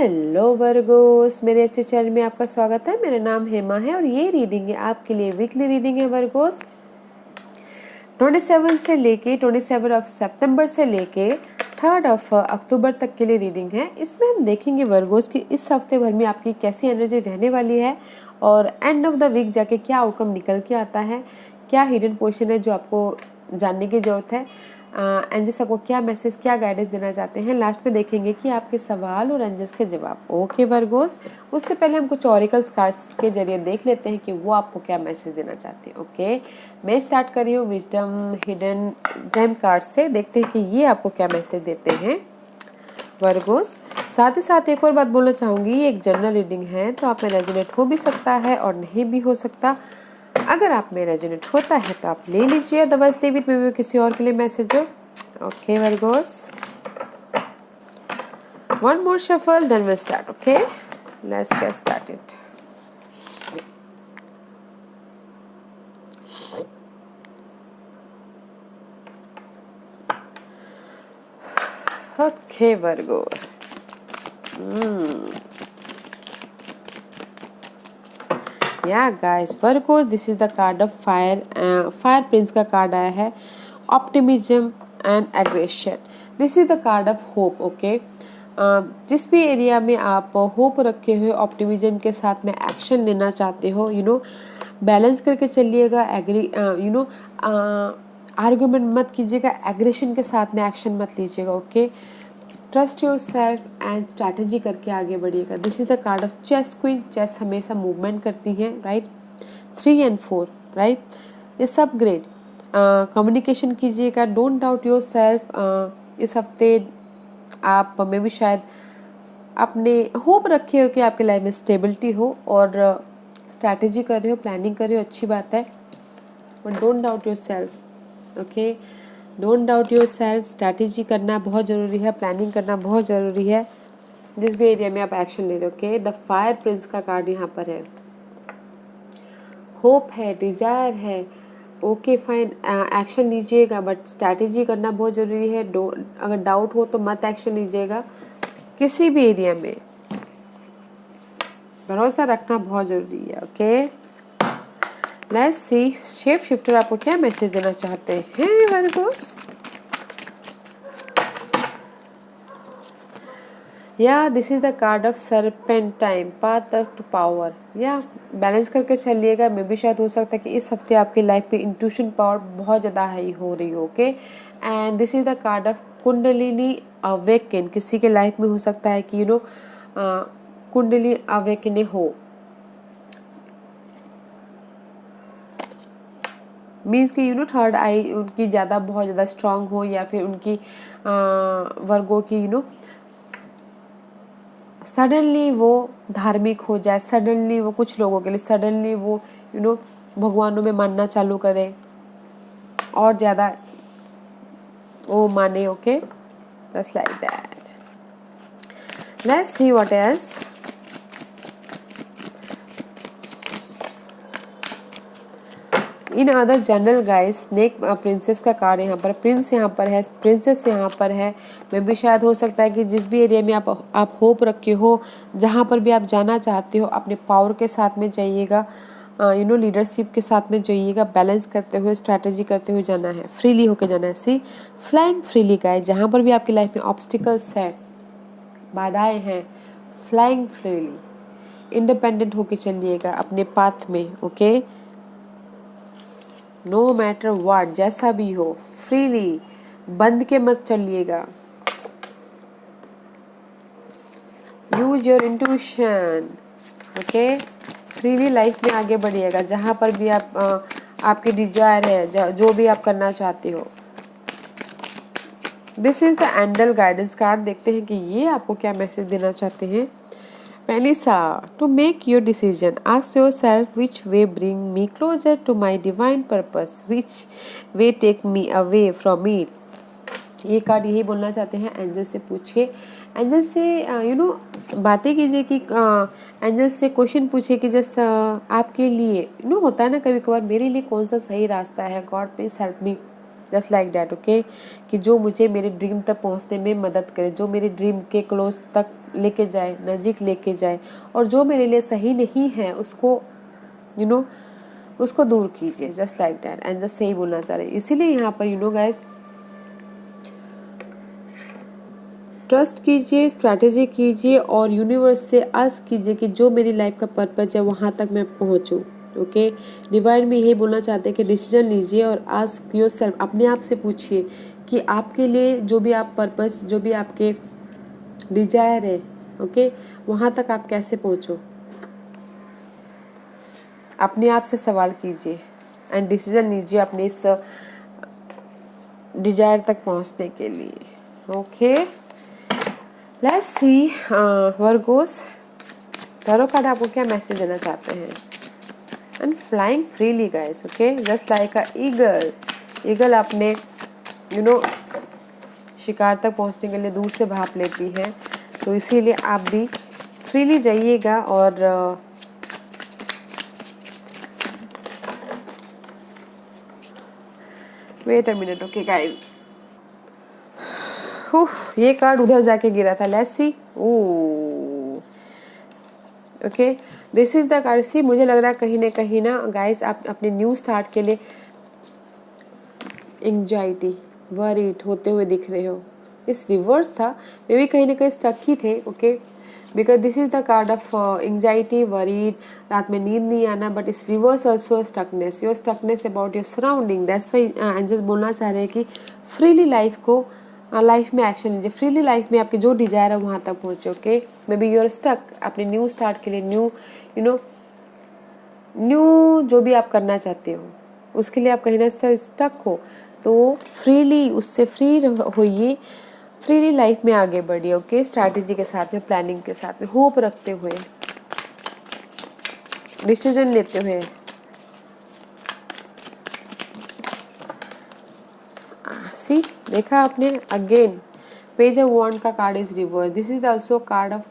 Hello Virgo's, मेरे इस channel में आपका स्वागत है। मेरा नाम हेमा है और ये रीडिंग है आपके लिए वीकली रीडिंग है वर्गोस। 27 ऑफ सितंबर से लेके 3 ऑफ अक्टूबर तक के लिए रीडिंग है। इसमें हम देखेंगे वर्गोस कि इस हफ्ते भर में आपकी कैसी एनर्जी रहने वाली है और एंड ऑफ द वीक जाके क्या आउटकम निकल के आता है, क्या हिडन पोजीशन है जो आपको जानने की ज़रूरत है, एंजल्स आपको क्या मैसेज, क्या गाइडेंस देना चाहते हैं। लास्ट में देखेंगे कि आपके सवाल और एंजल्स के जवाब। ओके वर्गोस, उससे पहले हम कुछ ऑरिकल्स कार्ड्स के जरिए देख लेते हैं कि वो आपको क्या मैसेज देना चाहते हैं। ओके, मैं स्टार्ट कर रही हूँ विजडम हिडन जेम कार्ड से। देखते हैं कि ये आपको क्या मैसेज देते हैं वर्गोस। साथ ही साथ एक और बात बोलना चाहूँगी, ये एक जनरल रीडिंग है तो आप में रेजोनेट हो भी सकता है और नहीं भी हो सकता। अगर आप में रेजोनेट होता है तो आप ले लीजिए, otherwise leave it, may be किसी और के लिए मैसेज हो। Okay Virgos, one more shuffle then we start. Okay, let's get started. Okay Virgos, या guys Virgos, this is the card of fire. Fire prince का कार्ड आया है, optimism and aggression. This is the card of hope. Okay, जिस भी area में आप hope रखे हुए, ऑप्टिमिज्म के साथ में एक्शन लेना चाहते हो, बैलेंस करके चलिएगा। एग्री आर्गुमेंट मत कीजिएगा, एग्रेशन के साथ में एक्शन मत लीजिएगा। Okay, trust yourself and strategy करके आगे बढ़िएगा। This is the card of chess queen. Chess हमेशा मूवमेंट करती हैं, राइट। 3 and 4, राइट, ये सब ग्रेट। कम्युनिकेशन कीजिएगा, डोंट डाउट योर सेल्फ। इस हफ्ते आप में भी शायद अपने होप रखे हो कि आपके लाइफ में स्टेबिलिटी हो और स्ट्रैटेजी कर रहे हो, प्लानिंग कर रहे हो, अच्छी बात है। But don't doubt your self. Okay, don't doubt your self. Strategy करना बहुत ज़रूरी है, प्लानिंग करना बहुत ज़रूरी है जिस भी एरिया में आप एक्शन ले रहे हो। ओके, द फायर प्रिंस का कार्ड यहाँ पर है। होप है, डिजायर है। ओके फाइन, एक्शन लीजिएगा बट स्ट्रैटेजी करना बहुत ज़रूरी है। अगर डाउट हो तो मत एक्शन लीजिएगा। किसी भी एरिया में भरोसा रखना बहुत ज़रूरी है। Okay, let's see shape shifter आपको क्या मैसेज देना चाहते हैं Virgos. Yeah this is the card of serpentine, path to power. Yeah balance करके चलिएगा। मे भी शायद हो सकता है कि इस हफ्ते आपकी लाइफ पे इंट्यूशन पावर बहुत ज़्यादा हाई हो रही हो। Okay, and this is the card of kundalini awaken. किसी के लाइफ में हो सकता है कि कुंडली अवेकन हो, मीन्स कि थर्ड आई उनकी ज़्यादा बहुत ज़्यादा स्ट्रांग हो, या फिर उनकी वर्गों की सडनली वो धार्मिक हो जाए, सडनली वो कुछ लोगों के लिए सडनली वो भगवानों में मानना चालू करे और ज़्यादा वो माने। Okay, just like that. Let's see what else. In other general guys, snake princess का कार्ड यहाँ पर, प्रिंस यहाँ पर है, प्रिंसेस यहाँ पर है। में भी शायद हो सकता है कि जिस भी एरिया में आप होप रखे हो, जहाँ पर भी आप जाना चाहते हो, अपने पावर के साथ में जाइएगा, लीडरशिप के साथ में जाइएगा, बैलेंस करते हुए, स्ट्रैटेजी करते हुए जाना है, फ्रीली होके जाना है। सी फ्लाइंग फ्रीली गाइस, जहाँ पर भी आपकी लाइफ में ऑब्स्टिकल्स है, बाधाएं हैं, फ्लाइंग फ्रीली, इंडिपेंडेंट होके चलिएगा अपने पाथ में। ओके, नो मैटर व्हाट, जैसा भी हो, फ्रीली, बंद के मत चलिएगा। Use your intuition. Okay, freely life में आगे बढ़िएगा, जहाँ पर भी आप आपकी डिजायर है, जो भी आप करना चाहते हो। This is the angel guidance card. देखते हैं कि ये आपको क्या मैसेज देना चाहते हैं। Melissa, to make your decision, ask yourself which way bring me closer to my divine purpose, which way take me away from it. ये कार्ड यही बोलना चाहते हैं। एंजल से पूछिए, एंजल से बातें कीजिए कि एंजल से क्वेश्चन पूछिए कि जैसे आपके लिए होता है ना कभी कभार, मेरे लिए कौन सा सही रास्ता है, God please help me, just like that. Okay, कि जो मुझे मेरे ड्रीम तक पहुंचने में मदद करे, जो मेरे ड्रीम के क्लोज तक लेके जाए, नज़दीक लेके जाए, और जो मेरे लिए सही नहीं है उसको उसको दूर कीजिए, just like that. And just सही बोलना चाह रहे, इसीलिए यहाँ पर गाइस ट्रस्ट कीजिए, स्ट्रैटेजी कीजिए और यूनिवर्स से आस्क कीजिए कि जो मेरी लाइफ का पर्पज है वहाँ तक मैं पहुँचूँ। ओके, डिवाइन भी यही बोलना चाहते हैं कि डिसीजन लीजिए और आस्क योरसेल्फ, अपने आप से पूछिए कि आपके लिए जो भी आप पर्पस, जो भी आपके डिजायर है, ओके, वहाँ तक आप कैसे पहुँचो। अपने आप से सवाल कीजिए एंड डिसीजन लीजिए अपने इस डिजायर तक पहुँचने के लिए। Okay, let's C Virgo's, tarot card आपको क्या मैसेज देना चाहते हैं। And flying freely guys, okay, just like a eagle. Eagle अपने शिकार तक पहुंचने के लिए दूर से भाप लेती है, तो इसीलिए आप भी फ्रीली जाइएगा। और wait a minute, okay guys, ये कार्ड उधर जाके गिरा था, let's see. Okay, this is the card. See, मुझे लग रहा है कहीं ना गाइस आप अपने न्यू स्टार्ट के लिए एंजाइटी, वरीड होते हुए दिख रहे हो। इस रिवर्स था, मे भी कहीं ना कहीं स्टक ही थे। Okay, because this is the card of anxiety, worried, रात में नींद नहीं आना, बट इस reverse also stuckness, your stuckness about your surrounding. That's why angels बोलना चाह रहे हैं कि फ्रीली लाइफ को लाइफ में एक्शन लीजिए, फ्रीली लाइफ में आपके जो डिजायर है वहाँ तक पहुँचे। Okay, maybe you're stuck अपने न्यू स्टार्ट के लिए, न्यू जो भी आप करना चाहते हो उसके लिए आप कहीं ना स्टक हो, तो फ्रीली उससे फ्री होइए, फ्रीली लाइफ में आगे बढ़िए। ओके, स्ट्रैटेजी के साथ में, प्लानिंग के साथ में, होप रखते हुए, डिसीजन लेते हुए। सी, देखा आपने, अगेन पेज ऑफ वॉन्ड का card is reverse. This is also card of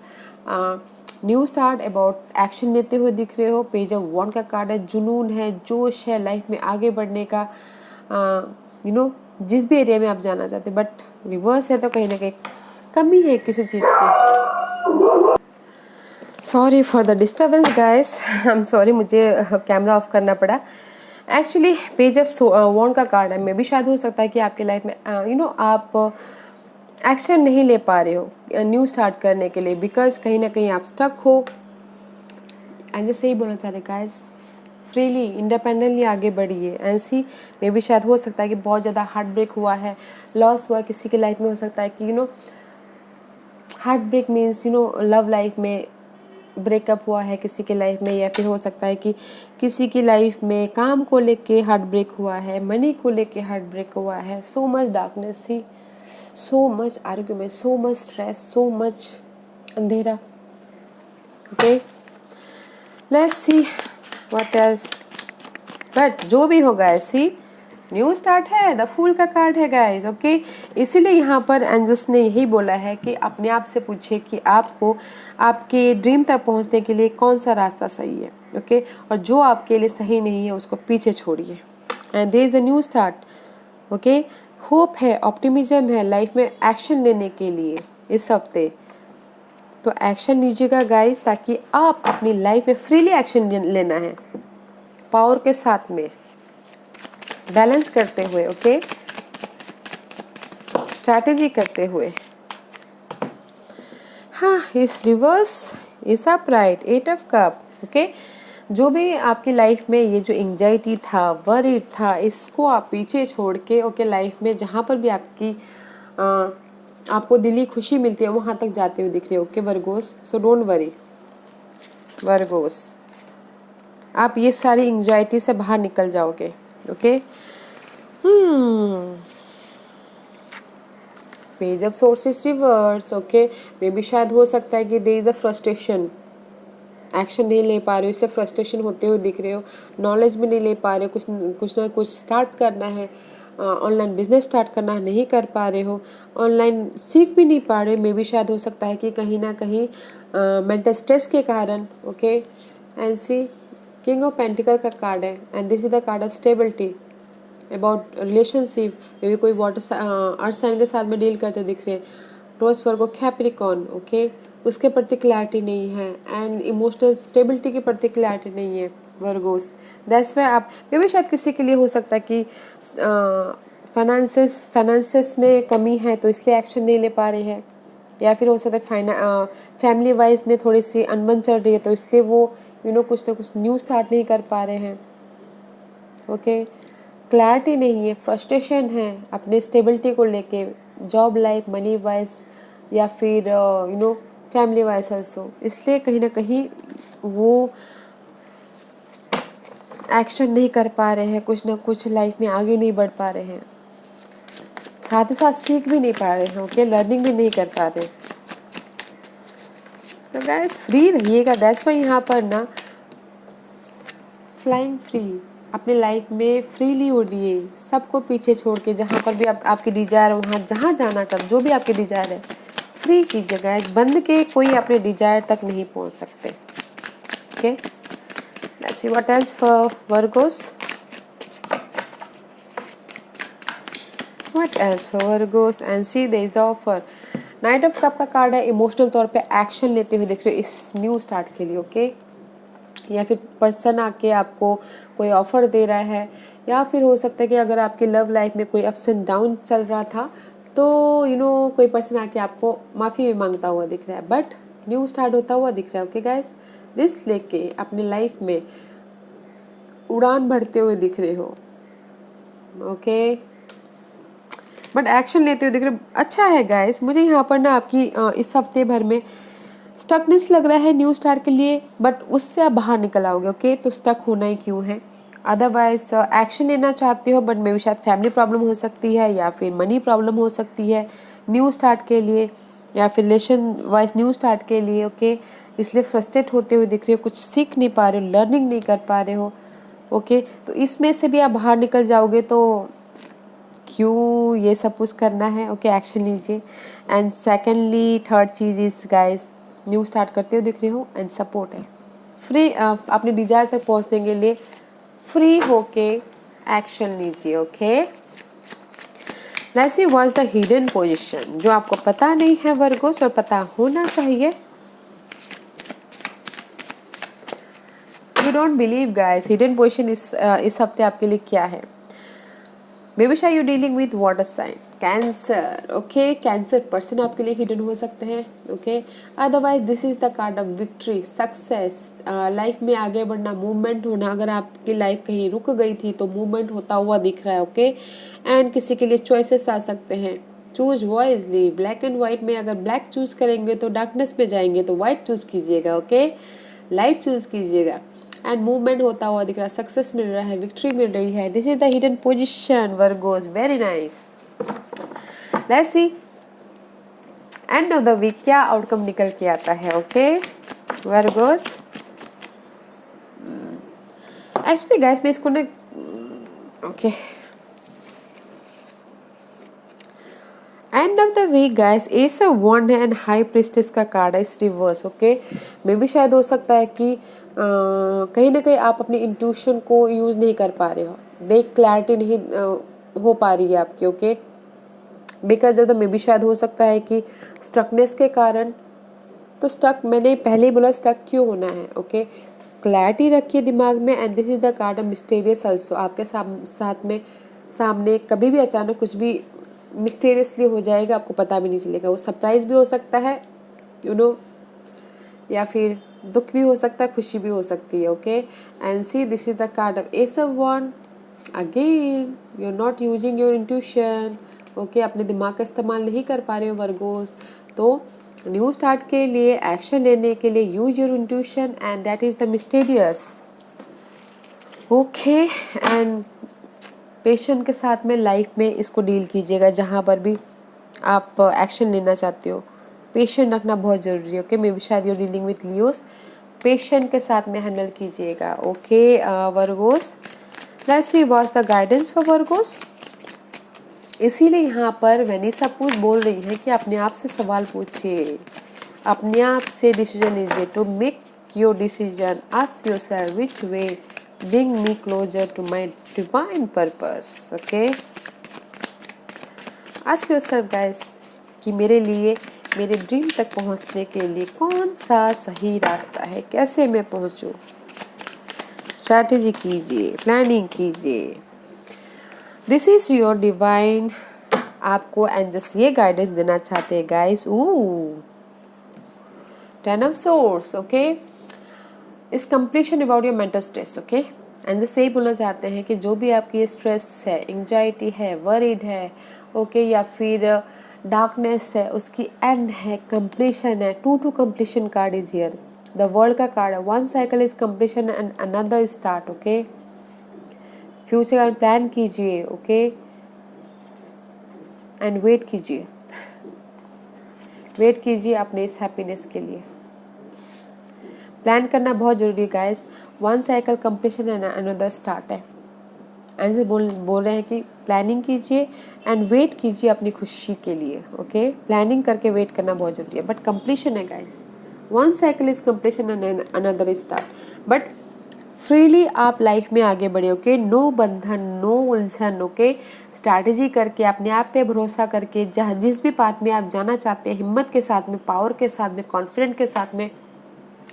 new start, about action लेते हुए दिख रहे हो। पेज ऑफ वॉन्ड का कार्ड है जुनून है, जोश है, लाइफ में आगे बढ़ने का, जिस भी एरिया में आप जाना चाहते, बट रिवर्स है तो कहीं ना कहीं कमी है किसी चीज़ की। Sorry for the disturbance guys, I am sorry, मुझे कैमरा ऑफ करना पड़ा। एक्चुअली पेज ऑफ वॉन्ड का कार्ड है, मे भी शायद हो सकता है कि आपकी लाइफ में आप एक्शन नहीं ले पा रहे हो न्यू स्टार्ट करने के लिए, बिकॉज कहीं ना कहीं आप स्टक हो। एंड जैसे ही बोलना चाह रहे गाइस, फ्रीली इंडिपेंडेंटली आगे बढ़िए। ऐसी मे भी शायद हो सकता है कि बहुत ज़्यादा हार्ट ब्रेक हुआ है, लॉस हुआ किसी की लाइफ में, हो सकता है कि heartbreak means love life में ब्रेकअप हुआ है किसी की लाइफ में, या फिर हो सकता है कि किसी की लाइफ में काम को लेके हार्ट ब्रेक हुआ है, मनी को लेके हार्ट ब्रेक हुआ है। सो मच डार्कनेस थी, so much argument, so much stress, so much अंधेरा। Okay, let's see what else, but जो भी होगा ऐसी न्यू स्टार्ट है, द फूल का कार्ड है गाइस। ओके, इसीलिए यहाँ पर एंजल्स ने यही बोला है कि अपने आप से पूछिए कि आपको आपके ड्रीम तक पहुँचने के लिए कौन सा रास्ता सही है। ओके, और जो आपके लिए सही नहीं है उसको पीछे छोड़िए। And there is a new start. Okay, hope है, ऑप्टिमिज्म है लाइफ में एक्शन लेने के लिए इस हफ्ते, तो एक्शन लीजिएगा गाइस, ताकि आप अपनी लाइफ में फ्रीली एक्शन लेना है, पावर के साथ में, बैलेंस करते हुए। ओके, स्ट्रैटेजी करते हुए। हाँ, इस रिवर्स इस अपराइट, 8 ऑफ कप। ओके, जो भी आपकी लाइफ में ये जो एंजाइटी था, वरीड था, इसको आप पीछे छोड़ के ओके लाइफ में जहाँ पर भी आपको दिली खुशी मिलती है वहाँ तक जाते हुए दिख रहे हो। Okay Virgos, so don't worry Virgos, आप ये सारी एंजाइटी से बाहर निकल जाओगे। Okay, page of swords reverse. Okay, maybe शायद हो सकता है कि there is a frustration, action नहीं ले पा रहे हो इसलिए फ्रस्ट्रेशन होते हुए दिख रहे हो, नॉलेज भी नहीं ले पा रहे हो, कुछ ना कुछ स्टार्ट करना है, ऑनलाइन बिजनेस स्टार्ट करना है, नहीं कर पा रहे हो, ऑनलाइन सीख भी नहीं पा रहे हो। मे भी शायद हो सकता है कि कहीं ना कहीं मेंटल स्ट्रेस के कारण। Okay, and see king of pentacles का कार्ड है, and this is the card of stability about relationship. Maybe कोई वाटर अर्थ साइन के साथ में डील करते दिख रहे हैं, टॉरस वर्गो कैप्रिकॉर्न। ओके, उसके प्रति क्लैरिटी नहीं है, एंड इमोशनल स्टेबिलिटी के प्रति क्लैरिटी नहीं है वर्गोस। दैट्स वाई आप मे भी शायद किसी के लिए हो सकता है कि फाइनेंसेस में कमी है तो इसलिए एक्शन नहीं ले पा रहे हैं, या फिर हो सकता है फैमिली वाइज में थोड़ी सी अनबन चल रही है तो इसलिए वो कुछ ना कुछ न्यू स्टार्ट नहीं कर पा रहे हैं। ओके, क्लैरिटी नहीं है, फ्रस्ट्रेशन है अपने स्टेबिलिटी को लेके, जॉब लाइफ, मनी वाइज, या फिर फैमिली वाइज ऑल्सो, इसलिए कहीं ना कहीं वो एक्शन नहीं कर पा रहे हैं, कुछ ना कुछ लाइफ में आगे नहीं बढ़ पा रहे हैं, साथ ही साथ सीख भी नहीं पा रहे हैं। ओके, लर्निंग भी नहीं कर पा रहे। तो गाइस फ्री रहिएगा, दैट्स वाई यहाँ पर ना फ्लाइंग फ्री, अपने लाइफ में फ्रीली उड़िए, सबको पीछे छोड़ के, जहाँ पर भी आपकी डिजायर वहाँ जहाँ जाना चाहते, जो भी आपकी डिजायर है फ्री कीजिए गाइस, बंद के कोई अपने डिजायर तक नहीं पहुँच सकते। Okay, let's see what else for Virgo's. What else for Virgos? And see there is the offer. Night of cup का कार्ड है, इमोशनल तौर पे एक्शन लेते हुए दिख रहे हो इस न्यू स्टार्ट के लिए। ओके, या फिर पर्सन आके आपको कोई ऑफर दे रहा है, या फिर हो सकता है कि अगर आपकी लव लाइफ में कोई अप्स एंड डाउन चल रहा था तो कोई पर्सन आके आपको माफ़ी भी मांगता हुआ दिख रहा है, बट न्यू स्टार्ट होता हुआ दिख रहा है। ओके गाइस, रिस्क लेके अपनी लाइफ में उड़ान भरते हुए दिख रहे हो। ओके, बट एक्शन लेते हुए दिख रहे, अच्छा है गाइस। मुझे यहाँ पर ना आपकी इस हफ्ते भर में स्टकनेस लग रहा है न्यू स्टार्ट के लिए, बट उससे आप बाहर निकल आओगे। ओके, तो स्टक होना ही क्यों है, अदरवाइज एक्शन लेना चाहते हो बट मे भी शायद फैमिली प्रॉब्लम हो सकती है, या फिर मनी प्रॉब्लम हो सकती है न्यू स्टार्ट के लिए, या फिर रिलेशन वाइज न्यू स्टार्ट के लिए। ओके, इसलिए फ्रस्ट्रेट होते हुए दिख रहे हो, कुछ सीख नहीं पा रहे हो, लर्निंग नहीं कर पा रहे हो। ओके, तो इसमें से भी आप बाहर निकल जाओगे तो क्यों ये सब कुछ करना है। ओके, एक्शन लीजिए। And secondly third cheese is guys, new start करते हो दिख रहे हो, एंड सपोर्ट है फ्री, अपने डिजायर तक पहुंचने के लिए फ्री होके एक्शन लीजिए। Okay, let's see what's the hidden position, जो आपको पता नहीं है वर्गोस और पता होना चाहिए। You don't believe guys, hidden position इस हफ्ते आपके लिए क्या है। मे बी शायद you dealing with water sign, cancer. Okay, cancer person आपके लिए हिडन हो सकते हैं। Okay, otherwise this is the card of victory, success, life में आगे बढ़ना, मूवमेंट होना। अगर आपकी लाइफ कहीं रुक गई थी तो मूवमेंट होता हुआ दिख रहा है। ओके, एंड किसी के लिए चॉइसेस आ सकते हैं, choose wisely. Black and white में अगर ब्लैक चूज करेंगे तो डार्कनेस में जाएंगे, तो व्हाइट चूज कीजिएगा। ओके, लाइट चूज कीजिएगा, एंड मूवमेंट होता हुआ दिख रहा है, सक्सेस मिल रहा है, विक्ट्री मिल रही है। This is the hidden position Virgos, very nice. Let's see end of the week क्या आउटकम निकल के आता है। ओके वर्गोस, एक्चुअली गाइस मैं इसको ना okay, end of the week guys ace of wand है एंड हाई प्रीस्टेस का कार्ड है इस रिवर्स। ओके, मे भी शायद हो सकता है कि कहीं ना कहीं आप अपनी इंट्यूशन को यूज़ नहीं कर पा रहे हो, देख क्लैरिटी नहीं हो पा रही है आपकी। ओके, बिकॉज ऑफ द मे भी शायद हो सकता है कि स्टकनेस के कारण, तो स्टक मैंने पहले ही बोला स्टक क्यों होना है। ओके, क्लैरिटी रखिए दिमाग में, and this is the card of mysterious also. आपके साथ में सामने कभी भी अचानक कुछ भी मिस्टीरियसली हो जाएगा, आपको पता भी नहीं चलेगा, वो सरप्राइज भी हो सकता है या फिर दुख भी हो सकता है, खुशी भी हो सकती है। Okay, and see this is the card of ace of wands, again you are not using your intuition. Okay, अपने दिमाग का इस्तेमाल नहीं कर पा रहे हो वर्गोस, तो न्यू स्टार्ट के लिए एक्शन लेने के लिए use your intuition, and that is the mysterious. Okay, and patient के साथ में लाइफ में इसको डील कीजिएगा, जहाँ पर भी आप एक्शन लेना चाहते हो पेशेंट रखना बहुत ज़रूरी है। ओके, मे बी शायद you dealing with Leos, patient के साथ में हैंडल कीजिएगा। Okay Virgo's, let's see what's the guidance for Virgo's. इसीलिए यहाँ पर वेनिसा पूछ बोल रही है कि अपने आप से सवाल पूछिए, अपने आप से डिसीजन लीजिए। To make your decision ask yourself which way bring me closer to my divine purpose. Okay, ask yourself guys कि मेरे लिए मेरे ड्रीम तक पहुंचने के लिए कौन सा सही रास्ता है, कैसे मैं पहुंचूं। स्ट्रैटेजी कीजिए, प्लानिंग कीजिए। दिस इज योर डिवाइन, आपको एंजल्स ये गाइडेंस देना चाहते हैं गाइस। 10 of swords, okay. इस completion about your mental stress, okay. Angels यही बोलना चाहते हैं कि जो भी आपकी स्ट्रेस है, एंजाइटी है, वरीड है, ओके, या फिर डार्कनेस है, उसकी एंड है, कंप्लीशन है। 2 completion card is here. The world का कार्ड है। 1 cycle is completion and another start, okay. Future का प्लान कीजिए, ओके, एंड वेट कीजिए, वेट कीजिए अपने इस हैप्पीनेस के लिए। प्लान करना बहुत जरूरी है guys. 1 cycle completion and another start है। ऐसे बोल रहे हैं कि प्लानिंग कीजिए एंड वेट कीजिए अपनी खुशी के लिए, ओके। प्लानिंग करके वेट करना बहुत जरूरी है, बट कंप्लीशन है guys. 1 cycle is completion and another start. But freely आप लाइफ में आगे बढ़े, ओके। नो बंधन, नो उलझन, ओके। स्ट्रैटेजी करके, अपने आप पे भरोसा करके, जहाँ जिस भी पाथ में आप जाना चाहते हैं, हिम्मत के साथ में, पावर के साथ में, कॉन्फिडेंट के साथ में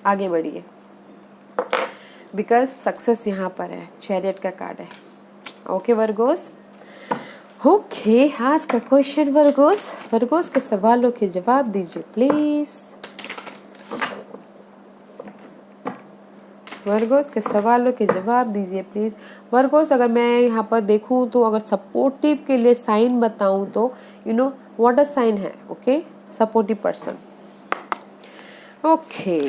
आगे बढ़िए, बिकॉज सक्सेस यहाँ पर है। चैरियट का कार्ड है, okay Virgo's. Okay, ask a question Virgo's. Virgo's के सवालों के जवाब दीजिए प्लीज। वर्गोस के सवालों के जवाब दीजिए प्लीज। वर्गोस, अगर मैं यहाँ पर देखूँ तो अगर सपोर्टिव के लिए साइन बताऊँ तो you know what a sign है, okay. Supportive person, okay.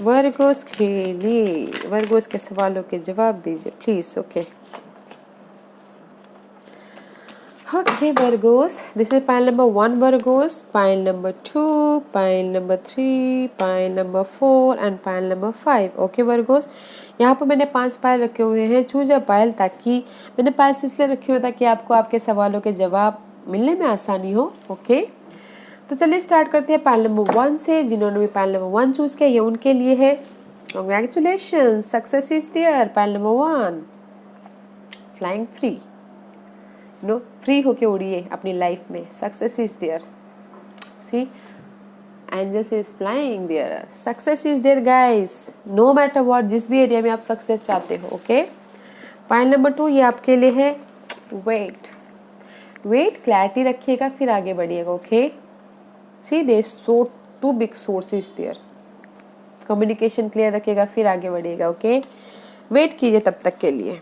Virgos के लिए, वर्गोस के सवालों के जवाब दीजिए please, okay. Okay Virgos, this is pile number 1 Virgos, pile number 2, pile number 3, pile number 4 and pile number 5, okay Virgos. यहाँ पर मैंने 5 पाइल रखे हुए हैं। चूज अ पाइल, ताकि मैंने पाइल्स इसलिए रखे हुए ताकि आपको आपके सवालों के जवाब मिलने में आसानी हो, ओके। तो चलिए स्टार्ट करते हैं पाइल नंबर 1 से। जिन्होंने भी पाइल नंबर 1 चूज किया, ये उनके लिए है। Congratulations, success is there. Pile number 1, flying free, no free होके उड़िए अपनी लाइफ में। Success is there, see angels is flying there. Success is there guys, no matter what, जिस भी एरिया में आप सक्सेस चाहते हो, ओके। पाइल नंबर 2, ये आपके लिए है। वेट, वेट, क्लैरिटी रखिएगा फिर आगे बढ़िएगा, okay. See they so 2 big swords there. Communication clear रखिएगा फिर आगे बढ़िएगा, ओके। वेट कीजिए तब तक के लिए।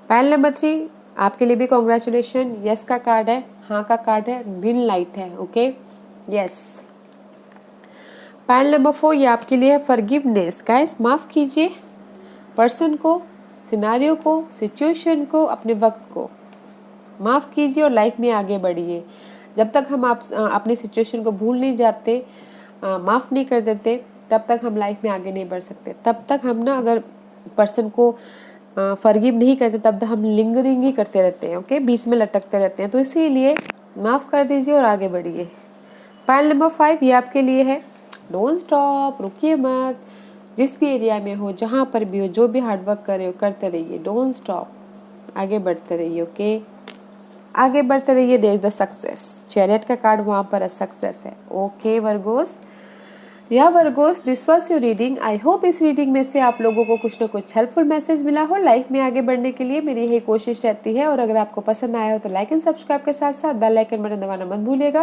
पाइल नंबर 3, आपके लिए भी कॉन्ग्रेचुलेशन। यस का कार्ड है, हाँ का कार्ड है, ग्रीन लाइट है, ओके, यस। पाइल नंबर 4, ये आपके लिए है फॉरगिवनेस। गाइस, माफ कीजिए पर्सन को, सिनारियो को, सिचुएशन को, अपने वक्त को माफ कीजिए और लाइफ में आगे बढ़िए। जब तक हम अपनी सिचुएशन को भूल नहीं जाते, माफ नहीं कर देते, तब तक हम लाइफ में आगे नहीं बढ़ सकते। तब तक हम ना, अगर पर्सन को फॉरगिव नहीं करते, तब तक हम लिंगरिंग ही करते रहते हैं, ओके, बीच में लटकते रहते हैं। तो इसीलिए माफ़ कर दीजिए और आगे बढ़िए। पाइल नंबर 5, ये आपके लिए है। डोंट स्टॉप, रुकिए मत। जिस भी एरिया में हो, जहाँ पर भी हो, जो भी हार्डवर्क कर रहे हो, करते रहिए। डोंट स्टॉप, आगे बढ़ते रहिए, ओके। आगे बढ़ते रहिए, there is the success. Chariot का कार्ड वहाँ पर सक्सेस है, okay Virgos. Yeah Virgos, this was your reading. I hope इस रीडिंग में से आप लोगों को कुछ ना कुछ हेल्पफुल मैसेज मिला हो। लाइफ में आगे बढ़ने के लिए मेरी यही कोशिश रहती है। और अगर आपको पसंद आया हो तो लाइक एंड सब्सक्राइब के साथ साथ बेल आइकन बटन दबाना मत भूलिएगा,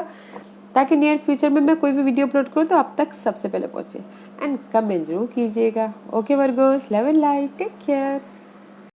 ताकि नियर फ्यूचर में मैं कोई भी वीडियो अपलोड करूँ तो आप तक सबसे पहले पहुँचे। एंड कमेंट जरूर कीजिएगा, okay Virgos. Love and light, take care.